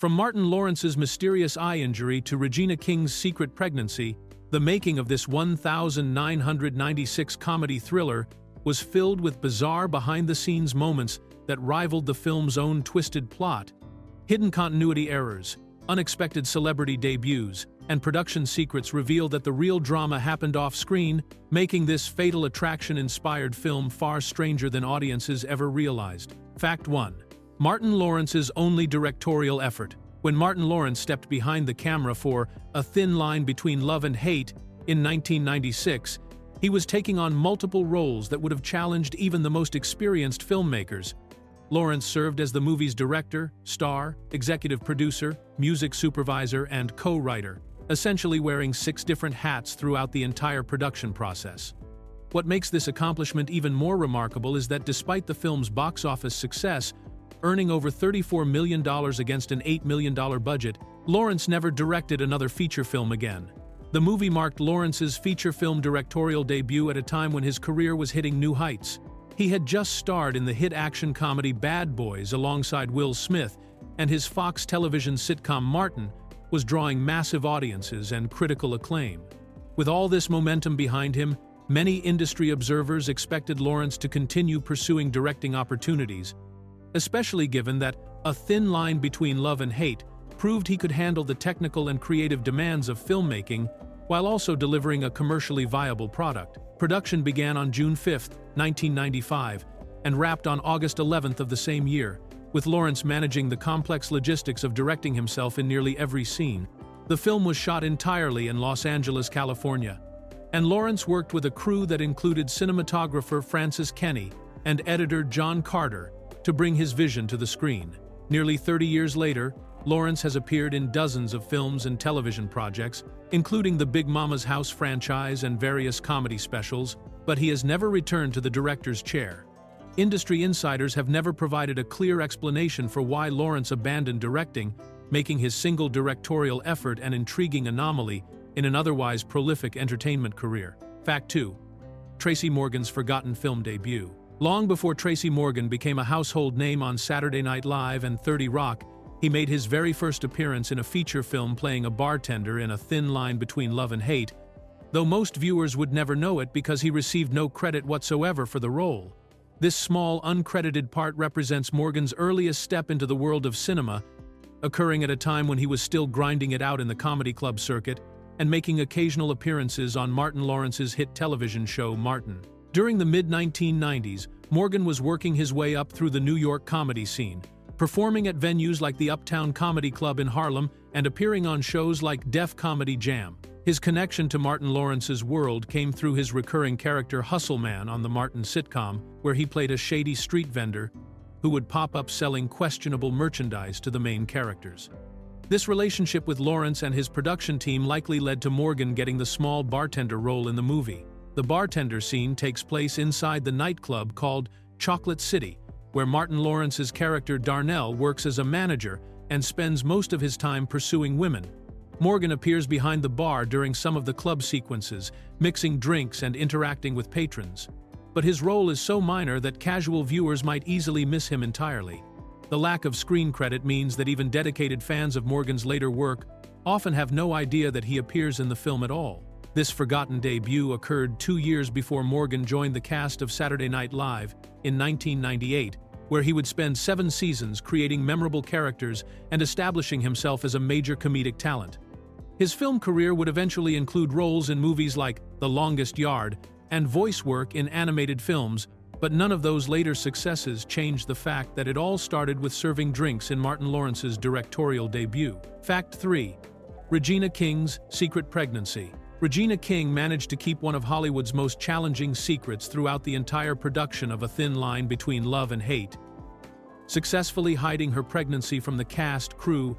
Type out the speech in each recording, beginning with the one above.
From Martin Lawrence's mysterious eye injury to Regina King's secret pregnancy, the making of this 1996 comedy thriller was filled with bizarre behind-the-scenes moments that rivaled the film's own twisted plot. Hidden continuity errors, unexpected celebrity debuts, and production secrets reveal that the real drama happened off-screen, making this Fatal Attraction-inspired film far stranger than audiences ever realized. Fact 1. Martin Lawrence's only directorial effort. When Martin Lawrence stepped behind the camera for A Thin Line Between Love and Hate in 1996, he was taking on multiple roles that would have challenged even the most experienced filmmakers. Lawrence served as the movie's director, star, executive producer, music supervisor, and co-writer, essentially wearing 6 different hats throughout the entire production process. What makes this accomplishment even more remarkable is that despite the film's box office success, earning over $34 million against an $8 million budget, Lawrence never directed another feature film again. The movie marked Lawrence's feature film directorial debut at a time when his career was hitting new heights. He had just starred in the hit action comedy Bad Boys alongside Will Smith, and his Fox television sitcom Martin was drawing massive audiences and critical acclaim. With all this momentum behind him, many industry observers expected Lawrence to continue pursuing directing opportunities, especially given that A Thin Line Between Love and Hate proved he could handle the technical and creative demands of filmmaking while also delivering a commercially viable product. Production began on June 5, 1995, and wrapped on August 11 of the same year, with Lawrence managing the complex logistics of directing himself in nearly every scene. The film was shot entirely in Los Angeles, California, and Lawrence worked with a crew that included cinematographer Francis Kenny and editor John Carter to bring his vision to the screen. Nearly 30 years later, Lawrence has appeared in dozens of films and television projects, including the Big Mama's House franchise and various comedy specials, but he has never returned to the director's chair. Industry insiders have never provided a clear explanation for why Lawrence abandoned directing, making his single directorial effort an intriguing anomaly in an otherwise prolific entertainment career. Fact 2. Tracy Morgan's forgotten film debut. Long before Tracy Morgan became a household name on Saturday Night Live and 30 Rock, he made his very first appearance in a feature film playing a bartender in A Thin Line Between Love and Hate, though most viewers would never know it because he received no credit whatsoever for the role. This small, uncredited part represents Morgan's earliest step into the world of cinema, occurring at a time when he was still grinding it out in the comedy club circuit and making occasional appearances on Martin Lawrence's hit television show Martin. During the mid-1990s, Morgan was working his way up through the New York comedy scene, performing at venues like the Uptown Comedy Club in Harlem and appearing on shows like Def Comedy Jam. His connection to Martin Lawrence's world came through his recurring character Hustle Man on the Martin sitcom, where he played a shady street vendor who would pop up selling questionable merchandise to the main characters. This relationship with Lawrence and his production team likely led to Morgan getting the small bartender role in the movie. The bartender scene takes place inside the nightclub called Chocolate City, where Martin Lawrence's character Darnell works as a manager and spends most of his time pursuing women. Morgan appears behind the bar during some of the club sequences, mixing drinks and interacting with patrons. But his role is so minor that casual viewers might easily miss him entirely. The lack of screen credit means that even dedicated fans of Morgan's later work often have no idea that he appears in the film at all. This forgotten debut occurred 2 years before Morgan joined the cast of Saturday Night Live in 1998, where he would spend 7 seasons creating memorable characters and establishing himself as a major comedic talent. His film career would eventually include roles in movies like The Longest Yard and voice work in animated films, but none of those later successes changed the fact that it all started with serving drinks in Martin Lawrence's directorial debut. Fact 3. Regina King's secret pregnancy. Regina King managed to keep one of Hollywood's most challenging secrets throughout the entire production of A Thin Line Between Love and Hate, successfully hiding her pregnancy from the cast, crew,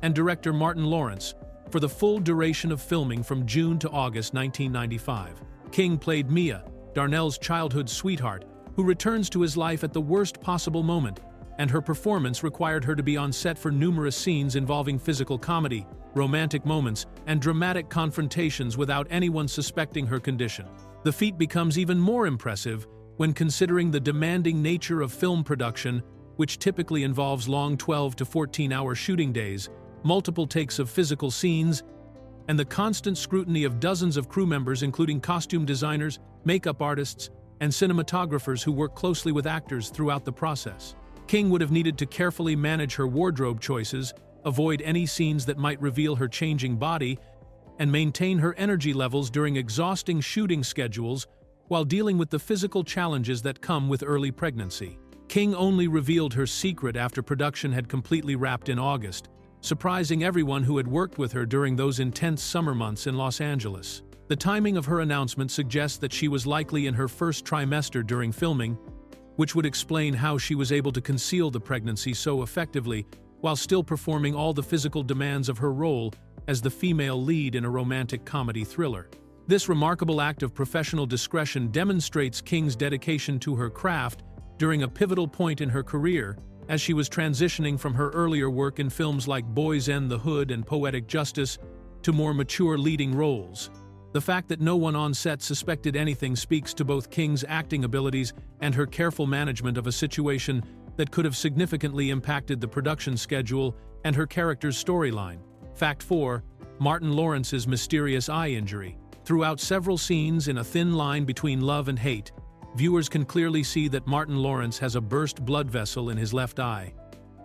and director Martin Lawrence for the full duration of filming from June to August 1995. King played Mia, Darnell's childhood sweetheart, who returns to his life at the worst possible moment, and her performance required her to be on set for numerous scenes involving physical comedy, romantic moments, and dramatic confrontations without anyone suspecting her condition. The feat becomes even more impressive when considering the demanding nature of film production which typically involves long 12 to 14-hour shooting days, multiple takes of physical scenes, and the constant scrutiny of dozens of crew members including costume designers, makeup artists, and cinematographers who work closely with actors throughout the process. King would have needed to carefully manage her wardrobe choices, avoid any scenes that might reveal her changing body, and maintain her energy levels during exhausting shooting schedules while dealing with the physical challenges that come with early pregnancy. King only revealed her secret after production had completely wrapped in August, surprising everyone who had worked with her during those intense summer months in Los Angeles. The timing of her announcement suggests that she was likely in her first trimester during filming, which would explain how she was able to conceal the pregnancy so effectively while still performing all the physical demands of her role as the female lead in a romantic comedy thriller. This remarkable act of professional discretion demonstrates King's dedication to her craft during a pivotal point in her career, as she was transitioning from her earlier work in films like Boys N' the Hood and Poetic Justice to more mature leading roles. The fact that no one on set suspected anything speaks to both King's acting abilities and her careful management of a situation that could have significantly impacted the production schedule and her character's storyline. Fact 4. Martin Lawrence's mysterious eye injury. Throughout several scenes in A Thin Line Between Love and Hate, viewers can clearly see that Martin Lawrence has a burst blood vessel in his left eye,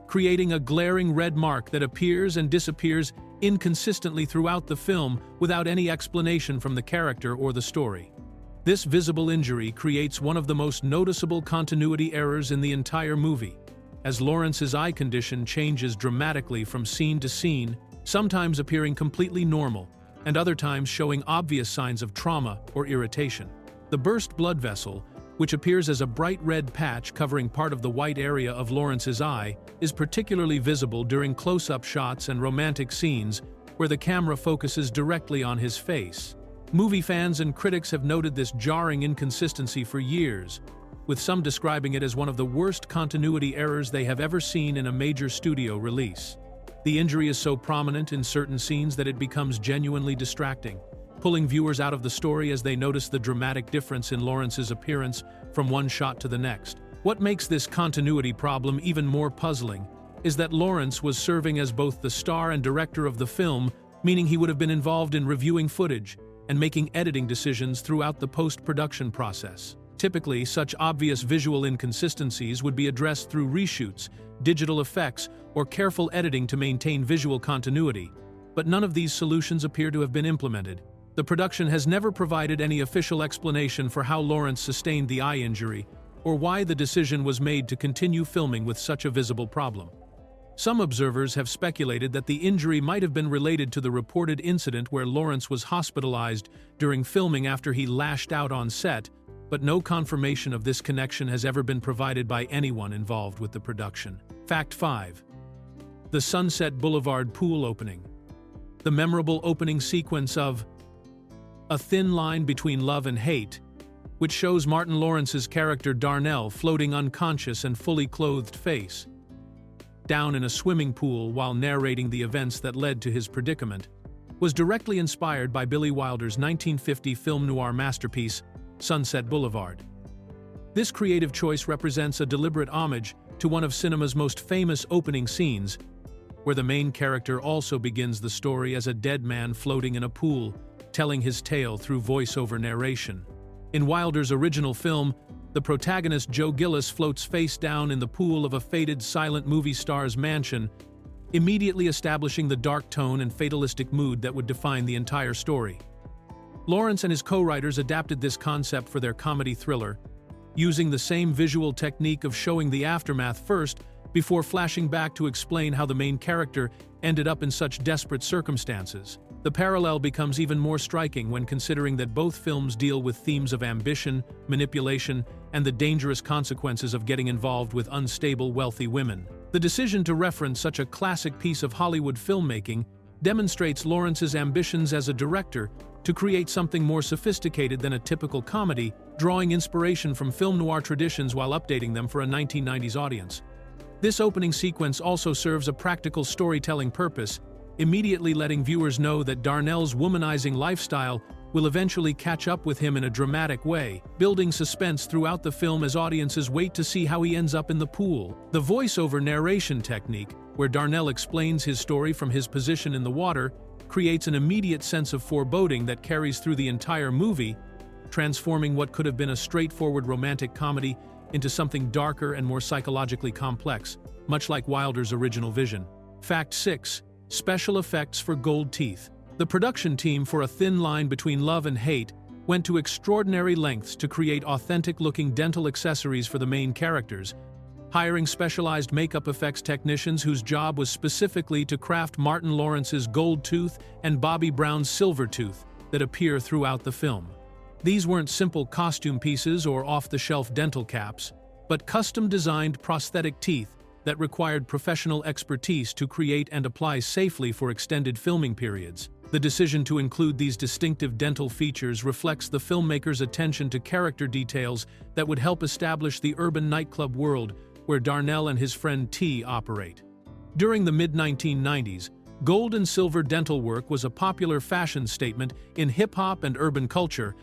creating a glaring red mark that appears and disappears inconsistently throughout the film without any explanation from the character or the story. This visible injury creates one of the most noticeable continuity errors in the entire movie, as Lawrence's eye condition changes dramatically from scene to scene, sometimes appearing completely normal, and other times showing obvious signs of trauma or irritation. The burst blood vessel, which appears as a bright red patch covering part of the white area of Lawrence's eye, is particularly visible during close-up shots and romantic scenes where the camera focuses directly on his face. Movie fans and critics have noted this jarring inconsistency for years, with some describing it as one of the worst continuity errors they have ever seen in a major studio release. The injury is so prominent in certain scenes that it becomes genuinely distracting, pulling viewers out of the story as they notice the dramatic difference in Lawrence's appearance from one shot to the next. What makes this continuity problem even more puzzling is that Lawrence was serving as both the star and director of the film, meaning he would have been involved in reviewing footage and making editing decisions throughout the post-production process. Typically, such obvious visual inconsistencies would be addressed through reshoots, digital effects, or careful editing to maintain visual continuity, but none of these solutions appear to have been implemented. The production has never provided any official explanation for how Lawrence sustained the eye injury, or why the decision was made to continue filming with such a visible problem. Some observers have speculated that the injury might have been related to the reported incident where Lawrence was hospitalized during filming after he lashed out on set, but no confirmation of this connection has ever been provided by anyone involved with the production. Fact 5. The Sunset Boulevard pool opening. The memorable opening sequence of A Thin Line Between Love and Hate, which shows Martin Lawrence's character Darnell floating unconscious and fully clothed face down in a swimming pool while narrating the events that led to his predicament, was directly inspired by Billy Wilder's 1950 film noir masterpiece, Sunset Boulevard. This creative choice represents a deliberate homage to one of cinema's most famous opening scenes, where the main character also begins the story as a dead man floating in a pool, telling his tale through voice-over narration. In Wilder's original film, the protagonist Joe Gillis floats face down in the pool of a fated silent movie star's mansion, immediately establishing the dark tone and fatalistic mood that would define the entire story. Lawrence and his co-writers adapted this concept for their comedy thriller, using the same visual technique of showing the aftermath first before flashing back to explain how the main character ended up in such desperate circumstances. The parallel becomes even more striking when considering that both films deal with themes of ambition, manipulation, and the dangerous consequences of getting involved with unstable, wealthy women. The decision to reference such a classic piece of Hollywood filmmaking demonstrates Lawrence's ambitions as a director to create something more sophisticated than a typical comedy, drawing inspiration from film noir traditions while updating them for a 1990s audience. This opening sequence also serves a practical storytelling purpose, immediately letting viewers know that Darnell's womanizing lifestyle will eventually catch up with him in a dramatic way, building suspense throughout the film as audiences wait to see how he ends up in the pool. The voiceover narration technique, where Darnell explains his story from his position in the water, creates an immediate sense of foreboding that carries through the entire movie, transforming what could have been a straightforward romantic comedy into something darker and more psychologically complex, much like Wilder's original vision. Fact 6. Special effects for gold teeth. The production team for A Thin Line Between Love and Hate went to extraordinary lengths to create authentic-looking dental accessories for the main characters, hiring specialized makeup effects technicians whose job was specifically to craft Martin Lawrence's gold tooth and Bobby Brown's silver tooth that appear throughout the film. These weren't simple costume pieces or off-the-shelf dental caps, but custom-designed prosthetic teeth that required professional expertise to create and apply safely for extended filming periods. The decision to include these distinctive dental features reflects the filmmaker's attention to character details that would help establish the urban nightclub world where Darnell and his friend T operate. During the mid-1990s, gold and silver dental work was a popular fashion statement in hip-hop and urban culture,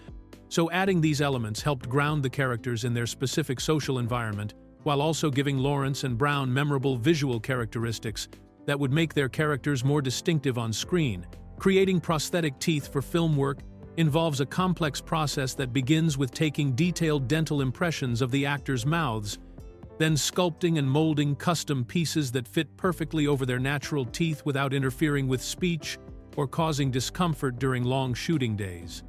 so adding these elements helped ground the characters in their specific social environment, while also giving Lawrence and Brown memorable visual characteristics that would make their characters more distinctive on screen. Creating prosthetic teeth for film work involves a complex process that begins with taking detailed dental impressions of the actors' mouths, then sculpting and molding custom pieces that fit perfectly over their natural teeth without interfering with speech or causing discomfort during long shooting days.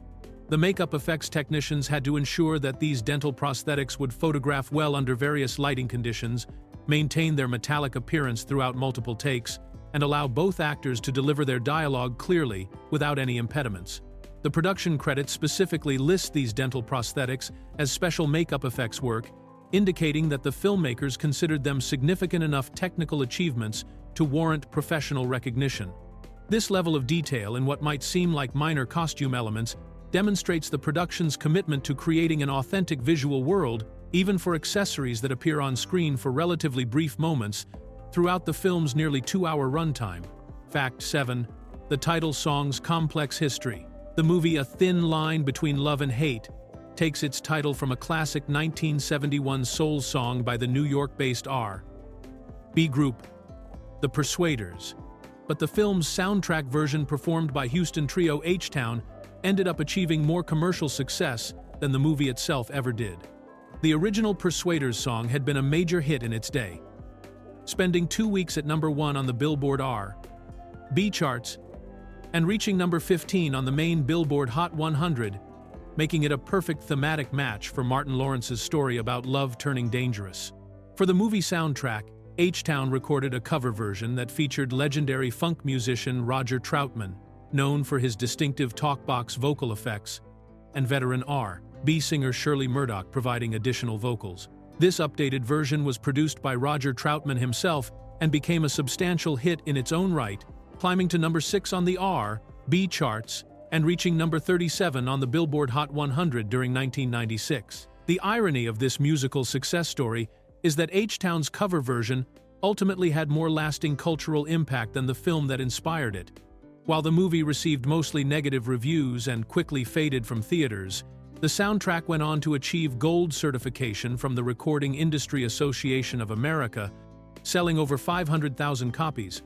The makeup effects technicians had to ensure that these dental prosthetics would photograph well under various lighting conditions, maintain their metallic appearance throughout multiple takes, and allow both actors to deliver their dialogue clearly without any impediments. The production credits specifically list these dental prosthetics as special makeup effects work, indicating that the filmmakers considered them significant enough technical achievements to warrant professional recognition. This level of detail in what might seem like minor costume elements demonstrates the production's commitment to creating an authentic visual world, even for accessories that appear on screen for relatively brief moments throughout the film's nearly 2-hour runtime. Fact 7. The title song's complex history. The movie A Thin Line Between Love and Hate takes its title from a classic 1971 soul song by the New York-based R&B group, The Persuaders. But the film's soundtrack version performed by Houston trio H-Town ended up achieving more commercial success than the movie itself ever did. The original Persuaders song had been a major hit in its day, spending 2 weeks at number 1 on the Billboard R&B charts and reaching number 15 on the main Billboard Hot 100, making it a perfect thematic match for Martin Lawrence's story about love turning dangerous. For the movie soundtrack, H-Town recorded a cover version that featured legendary funk musician Roger Troutman, known for his distinctive talkbox vocal effects, and veteran R&B singer Shirley Murdoch providing additional vocals. This updated version was produced by Roger Troutman himself and became a substantial hit in its own right, climbing to number 6 on the R&B charts and reaching number 37 on the Billboard Hot 100 during 1996. The irony of this musical success story is that H-Town's cover version ultimately had more lasting cultural impact than the film that inspired it. While the movie received mostly negative reviews and quickly faded from theaters, the soundtrack went on to achieve gold certification from the Recording Industry Association of America, selling over 500,000 copies.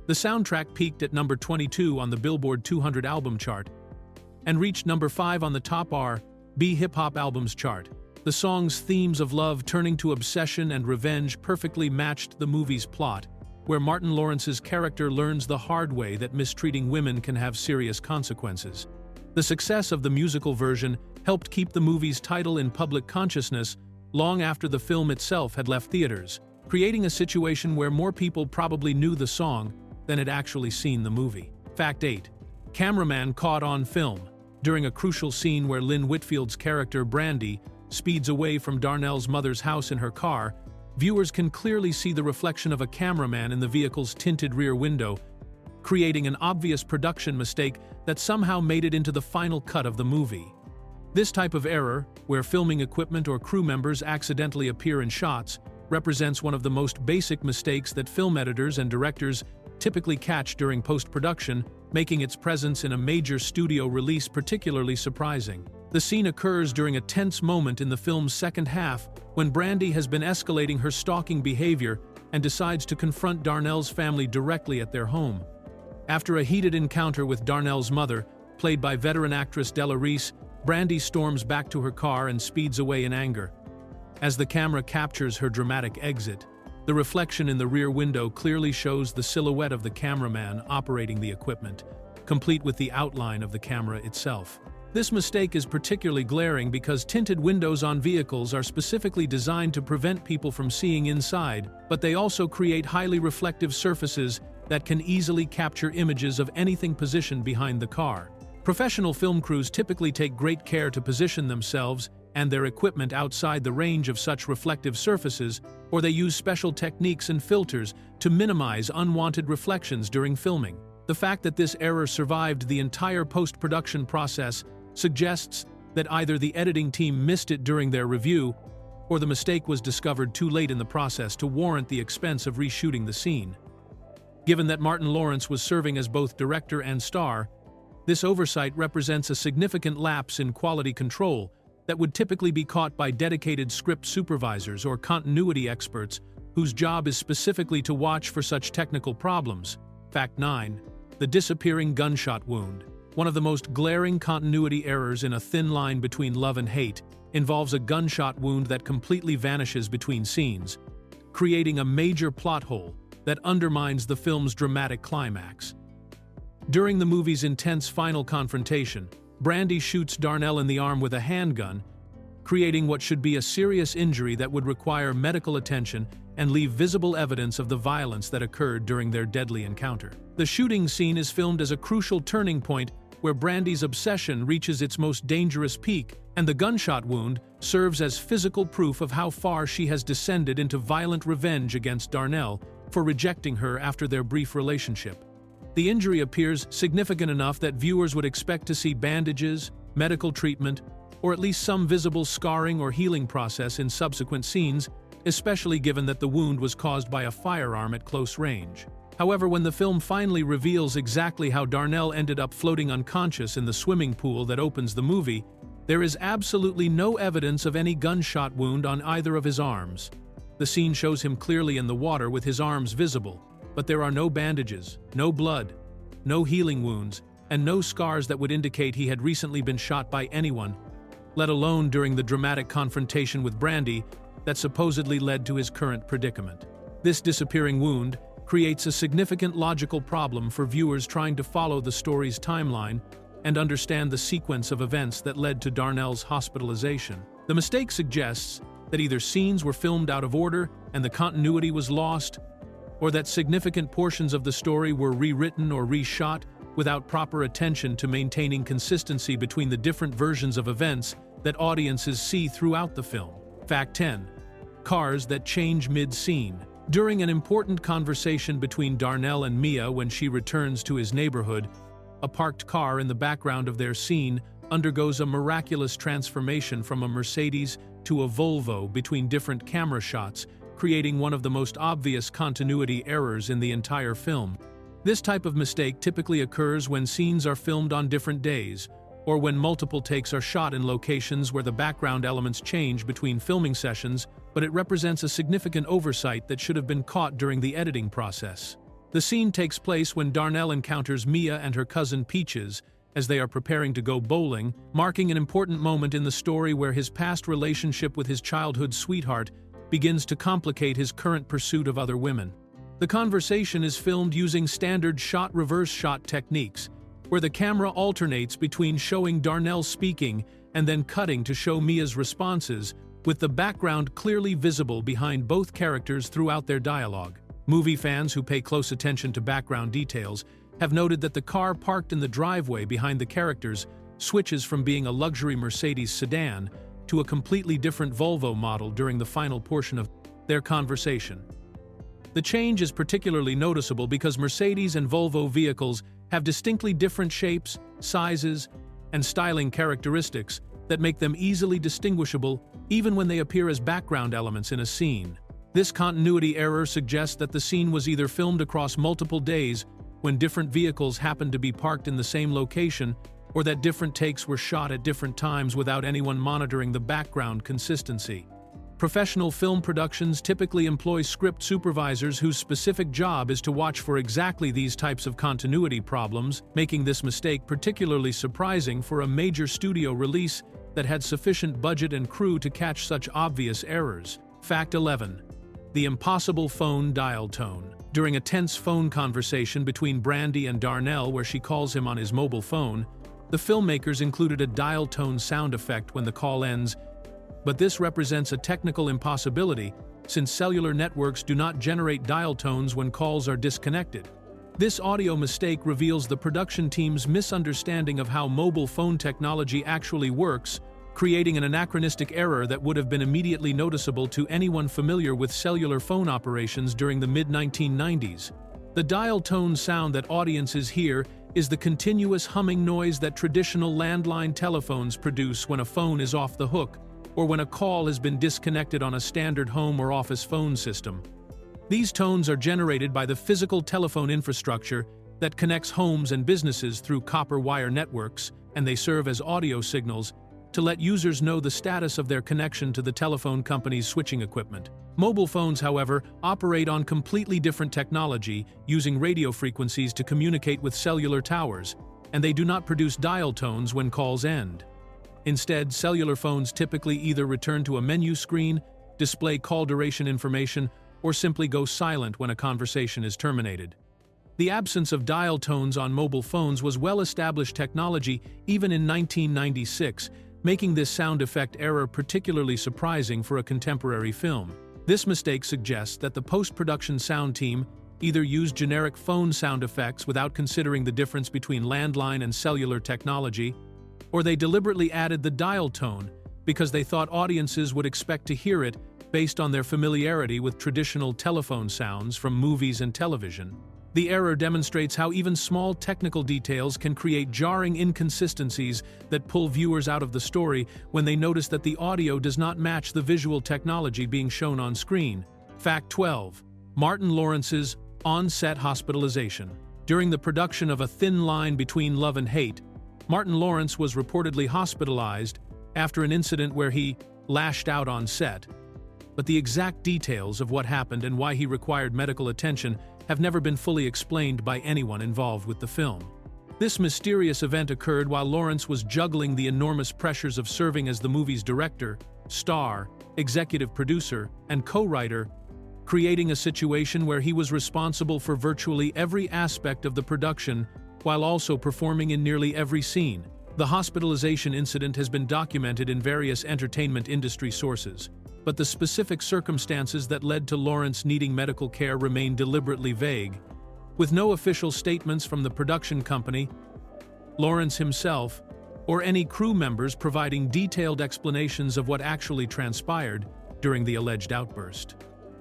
The soundtrack peaked at number 22 on the Billboard 200 album chart and reached number 5 on the top R&B hip-hop albums chart. The song's themes of love turning to obsession and revenge perfectly matched the movie's plot, where Martin Lawrence's character learns the hard way that mistreating women can have serious consequences. The success of the musical version helped keep the movie's title in public consciousness long after the film itself had left theaters, creating a situation where more people probably knew the song than had actually seen the movie. Fact 8. Cameraman caught on film. During a crucial scene where Lynn Whitfield's character Brandy speeds away from Darnell's mother's house in her car, viewers can clearly see the reflection of a cameraman in the vehicle's tinted rear window, creating an obvious production mistake that somehow made it into the final cut of the movie. This type of error, where filming equipment or crew members accidentally appear in shots, represents one of the most basic mistakes that film editors and directors typically catch during post-production, making its presence in a major studio release particularly surprising. The scene occurs during a tense moment in the film's second half when Brandy has been escalating her stalking behavior and decides to confront Darnell's family directly at their home. After a heated encounter with Darnell's mother, played by veteran actress Della Reese, Brandy storms back to her car and speeds away in anger. As the camera captures her dramatic exit, the reflection in the rear window clearly shows the silhouette of the cameraman operating the equipment, complete with the outline of the camera itself. This mistake is particularly glaring because tinted windows on vehicles are specifically designed to prevent people from seeing inside, but they also create highly reflective surfaces that can easily capture images of anything positioned behind the car. Professional film crews typically take great care to position themselves and their equipment outside the range of such reflective surfaces, or they use special techniques and filters to minimize unwanted reflections during filming. The fact that this error survived the entire post-production process suggests that either the editing team missed it during their review, or the mistake was discovered too late in the process to warrant the expense of reshooting the scene. Given that Martin Lawrence was serving as both director and star, this oversight represents a significant lapse in quality control that would typically be caught by dedicated script supervisors or continuity experts whose job is specifically to watch for such technical problems. Fact 9. The disappearing gunshot wound. One of the most glaring continuity errors in A Thin Line Between Love and Hate involves a gunshot wound that completely vanishes between scenes, creating a major plot hole that undermines the film's dramatic climax. During the movie's intense final confrontation, Brandy shoots Darnell in the arm with a handgun, creating what should be a serious injury that would require medical attention and leave visible evidence of the violence that occurred during their deadly encounter. The shooting scene is filmed as a crucial turning point where Brandy's obsession reaches its most dangerous peak, and the gunshot wound serves as physical proof of how far she has descended into violent revenge against Darnell for rejecting her after their brief relationship. The injury appears significant enough that viewers would expect to see bandages, medical treatment, or at least some visible scarring or healing process in subsequent scenes, especially given that the wound was caused by a firearm at close range. However, when the film finally reveals exactly how Darnell ended up floating unconscious in the swimming pool that opens the movie, there is absolutely no evidence of any gunshot wound on either of his arms. The scene shows him clearly in the water with his arms visible, but there are no bandages, no blood, no healing wounds, and no scars that would indicate he had recently been shot by anyone, let alone during the dramatic confrontation with Brandy that supposedly led to his current predicament. This disappearing wound creates a significant logical problem for viewers trying to follow the story's timeline and understand the sequence of events that led to Darnell's hospitalization. The mistake suggests that either scenes were filmed out of order and the continuity was lost, or that significant portions of the story were rewritten or reshot without proper attention to maintaining consistency between the different versions of events that audiences see throughout the film. Fact 10. Cars that change mid-scene. During an important conversation between Darnell and Mia when she returns to his neighborhood, a parked car in the background of their scene undergoes a miraculous transformation from a Mercedes to a Volvo between different camera shots, creating one of the most obvious continuity errors in the entire film. This type of mistake typically occurs when scenes are filmed on different days, or when multiple takes are shot in locations where the background elements change between filming sessions, but it represents a significant oversight that should have been caught during the editing process. The scene takes place when Darnell encounters Mia and her cousin Peaches as they are preparing to go bowling, marking an important moment in the story where his past relationship with his childhood sweetheart begins to complicate his current pursuit of other women. The conversation is filmed using standard shot-reverse shot techniques, where the camera alternates between showing Darnell speaking and then cutting to show Mia's responses, with the background clearly visible behind both characters throughout their dialogue. Movie fans who pay close attention to background details have noted that the car parked in the driveway behind the characters switches from being a luxury Mercedes sedan to a completely different Volvo model during the final portion of their conversation. The change is particularly noticeable because Mercedes and Volvo vehicles have distinctly different shapes, sizes, and styling characteristics that make them easily distinguishable even when they appear as background elements in a scene. This continuity error suggests that the scene was either filmed across multiple days when different vehicles happened to be parked in the same location, or that different takes were shot at different times without anyone monitoring the background consistency. Professional film productions typically employ script supervisors whose specific job is to watch for exactly these types of continuity problems, making this mistake particularly surprising for a major studio release that had sufficient budget and crew to catch such obvious errors. Fact 11. The impossible phone dial tone. During a tense phone conversation between Brandy and Darnell where she calls him on his mobile phone, the filmmakers included a dial tone sound effect when the call ends, but this represents a technical impossibility since cellular networks do not generate dial tones when calls are disconnected. This audio mistake reveals the production team's misunderstanding of how mobile phone technology actually works, creating an anachronistic error that would have been immediately noticeable to anyone familiar with cellular phone operations during the mid-1990s. The dial tone sound that audiences hear is the continuous humming noise that traditional landline telephones produce when a phone is off the hook, or when a call has been disconnected on a standard home or office phone system. These tones are generated by the physical telephone infrastructure that connects homes and businesses through copper wire networks, and they serve as audio signals to let users know the status of their connection to the telephone company's switching equipment. Mobile phones, however, operate on completely different technology, using radio frequencies to communicate with cellular towers, and they do not produce dial tones when calls end. Instead, cellular phones typically either return to a menu screen, display call duration information, or simply go silent when a conversation is terminated. The absence of dial tones on mobile phones was well-established technology even in 1996, making this sound effect error particularly surprising for a contemporary film. This mistake suggests that the post-production sound team either used generic phone sound effects without considering the difference between landline and cellular technology, or they deliberately added the dial tone because they thought audiences would expect to hear it based on their familiarity with traditional telephone sounds from movies and television. The error demonstrates how even small technical details can create jarring inconsistencies that pull viewers out of the story when they notice that the audio does not match the visual technology being shown on screen. Fact 12. Martin Lawrence's on-set hospitalization. During the production of A Thin Line Between Love and Hate, Martin Lawrence was reportedly hospitalized after an incident where he lashed out on set, but the exact details of what happened and why he required medical attention have never been fully explained by anyone involved with the film. This mysterious event occurred while Lawrence was juggling the enormous pressures of serving as the movie's director, star, executive producer, and co-writer, creating a situation where he was responsible for virtually every aspect of the production while also performing in nearly every scene. The hospitalization incident has been documented in various entertainment industry sources, but the specific circumstances that led to Lawrence needing medical care remain deliberately vague. With no official statements from the production company, Lawrence himself, or any crew members providing detailed explanations of what actually transpired during the alleged outburst.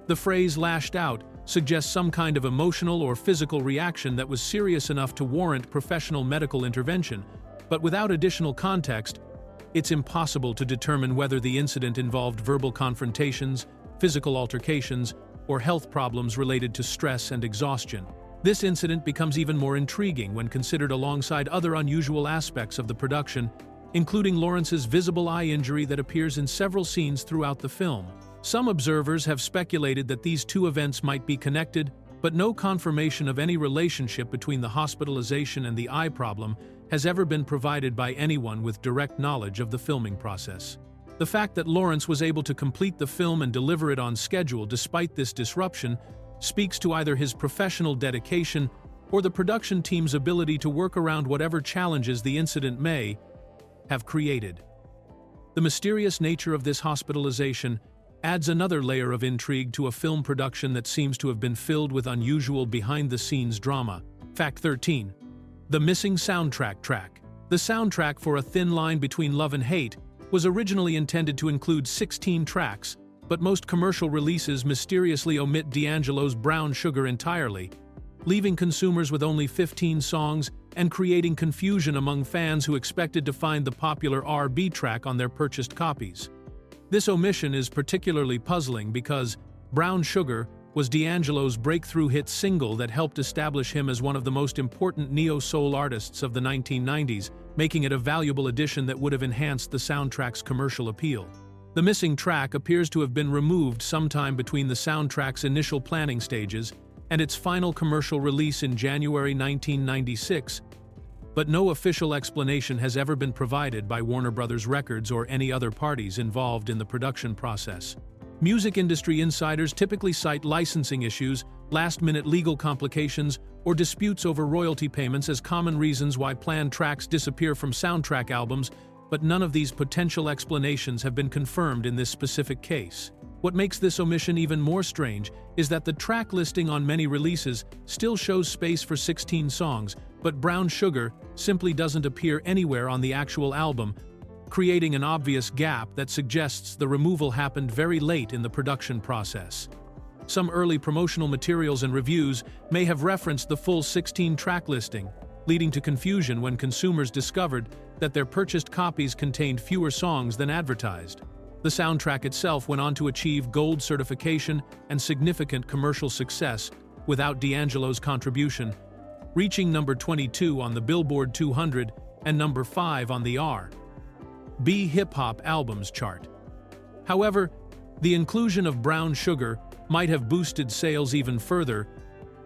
The phrase "lashed out" suggests some kind of emotional or physical reaction that was serious enough to warrant professional medical intervention, but without additional context, it's impossible to determine whether the incident involved verbal confrontations, physical altercations, or health problems related to stress and exhaustion. This incident becomes even more intriguing when considered alongside other unusual aspects of the production, including Lawrence's visible eye injury that appears in several scenes throughout the film. Some observers have speculated that these two events might be connected, but no confirmation of any relationship between the hospitalization and the eye problem has ever been provided by anyone with direct knowledge of the filming process. The fact that Lawrence was able to complete the film and deliver it on schedule despite this disruption speaks to either his professional dedication or the production team's ability to work around whatever challenges the incident may have created. The mysterious nature of this hospitalization adds another layer of intrigue to a film production that seems to have been filled with unusual behind-the-scenes drama. Fact 13. The missing soundtrack track. The soundtrack for A Thin Line Between Love and Hate was originally intended to include 16 tracks, but most commercial releases mysteriously omit D'Angelo's Brown Sugar entirely, leaving consumers with only 15 songs and creating confusion among fans who expected to find the popular R&B track on their purchased copies. This omission is particularly puzzling because Brown Sugar was D'Angelo's breakthrough hit single that helped establish him as one of the most important neo-soul artists of the 1990s, making it a valuable addition that would have enhanced the soundtrack's commercial appeal. The missing track appears to have been removed sometime between the soundtrack's initial planning stages and its final commercial release in January 1996, but no official explanation has ever been provided by Warner Bros. Records or any other parties involved in the production process. Music industry insiders typically cite licensing issues, last-minute legal complications, or disputes over royalty payments as common reasons why planned tracks disappear from soundtrack albums, but none of these potential explanations have been confirmed in this specific case. What makes this omission even more strange is that the track listing on many releases still shows space for 16 songs, but Brown Sugar simply doesn't appear anywhere on the actual album, creating an obvious gap that suggests the removal happened very late in the production process. Some early promotional materials and reviews may have referenced the full 16-track listing, leading to confusion when consumers discovered that their purchased copies contained fewer songs than advertised. The soundtrack itself went on to achieve gold certification and significant commercial success without D'Angelo's contribution, reaching number 22 on the Billboard 200 and number 5 on the R&B hip-hop albums chart. However, the inclusion of Brown Sugar might have boosted sales even further,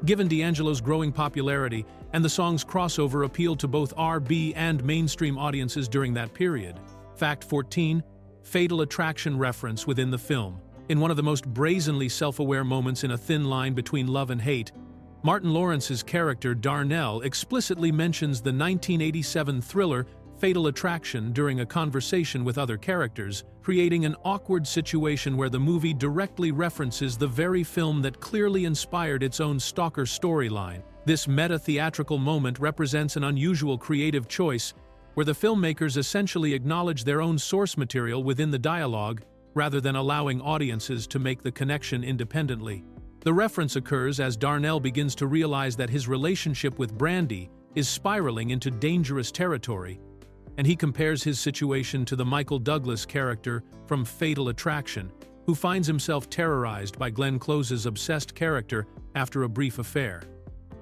given D'Angelo's growing popularity and the song's crossover appeal to both R&B and mainstream audiences during that period. Fact 14. Fatal Attraction reference within the film. In one of the most brazenly self-aware moments in A Thin Line Between Love and Hate, Martin Lawrence's character Darnell explicitly mentions the 1987 thriller Fatal Attraction during a conversation with other characters, creating an awkward situation where the movie directly references the very film that clearly inspired its own stalker storyline. This meta-theatrical moment represents an unusual creative choice, where the filmmakers essentially acknowledge their own source material within the dialogue, rather than allowing audiences to make the connection independently. The reference occurs as Darnell begins to realize that his relationship with Brandy is spiraling into dangerous territory, and he compares his situation to the Michael Douglas character from Fatal Attraction, who finds himself terrorized by Glenn Close's obsessed character after a brief affair.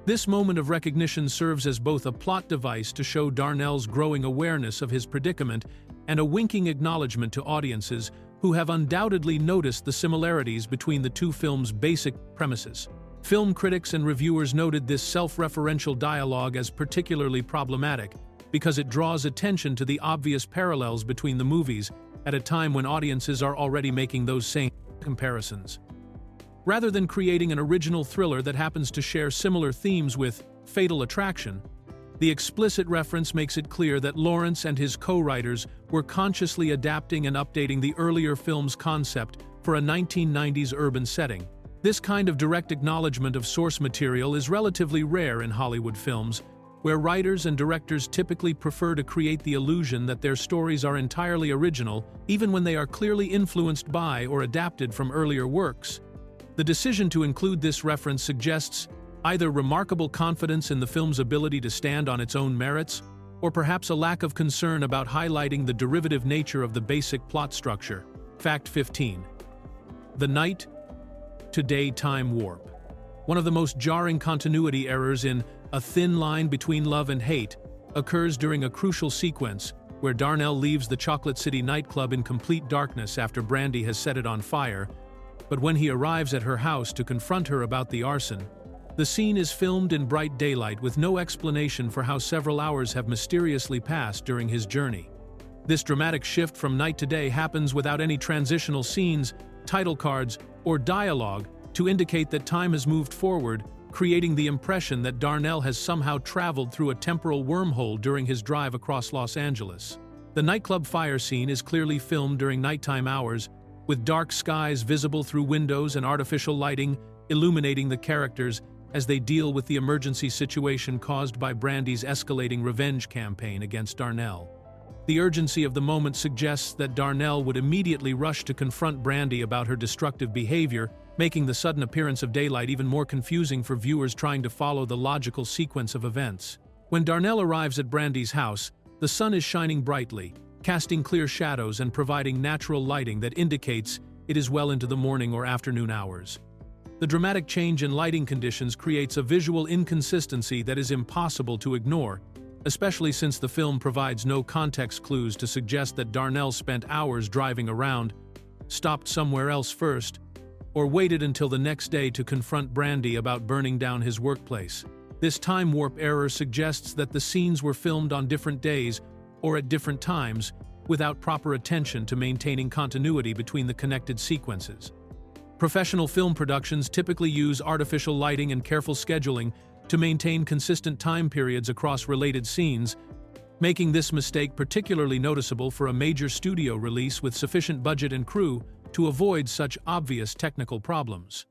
This moment of recognition serves as both a plot device to show Darnell's growing awareness of his predicament and a winking acknowledgement to audiences who have undoubtedly noticed the similarities between the two films' basic premises. Film critics and reviewers noted this self-referential dialogue as particularly problematic because it draws attention to the obvious parallels between the movies at a time when audiences are already making those same comparisons. Rather than creating an original thriller that happens to share similar themes with Fatal Attraction, the explicit reference makes it clear that Lawrence and his co-writers were consciously adapting and updating the earlier film's concept for a 1990s urban setting. This kind of direct acknowledgement of source material is relatively rare in Hollywood films, where writers and directors typically prefer to create the illusion that their stories are entirely original, even when they are clearly influenced by or adapted from earlier works. The decision to include this reference suggests either remarkable confidence in the film's ability to stand on its own merits, or perhaps a lack of concern about highlighting the derivative nature of the basic plot structure. Fact 15. The night-to-day time warp. One of the most jarring continuity errors in A Thin Line Between Love and Hate occurs during a crucial sequence where Darnell leaves the Chocolate City nightclub in complete darkness after Brandy has set it on fire, but when he arrives at her house to confront her about the arson, the scene is filmed in bright daylight with no explanation for how several hours have mysteriously passed during his journey. This dramatic shift from night to day happens without any transitional scenes, title cards, or dialogue to indicate that time has moved forward, creating the impression that Darnell has somehow traveled through a temporal wormhole during his drive across Los Angeles. The nightclub fire scene is clearly filmed during nighttime hours, with dark skies visible through windows and artificial lighting illuminating the characters as they deal with the emergency situation caused by Brandy's escalating revenge campaign against Darnell. The urgency of the moment suggests that Darnell would immediately rush to confront Brandy about her destructive behavior, making the sudden appearance of daylight even more confusing for viewers trying to follow the logical sequence of events. When Darnell arrives at Brandy's house, the sun is shining brightly, casting clear shadows and providing natural lighting that indicates it is well into the morning or afternoon hours. The dramatic change in lighting conditions creates a visual inconsistency that is impossible to ignore, especially since the film provides no context clues to suggest that Darnell spent hours driving around, stopped somewhere else first, or waited until the next day to confront Brandy about burning down his workplace. This time warp error suggests that the scenes were filmed on different days or at different times, without proper attention to maintaining continuity between the connected sequences. Professional film productions typically use artificial lighting and careful scheduling to maintain consistent time periods across related scenes, making this mistake particularly noticeable for a major studio release with sufficient budget and crew to avoid such obvious technical problems.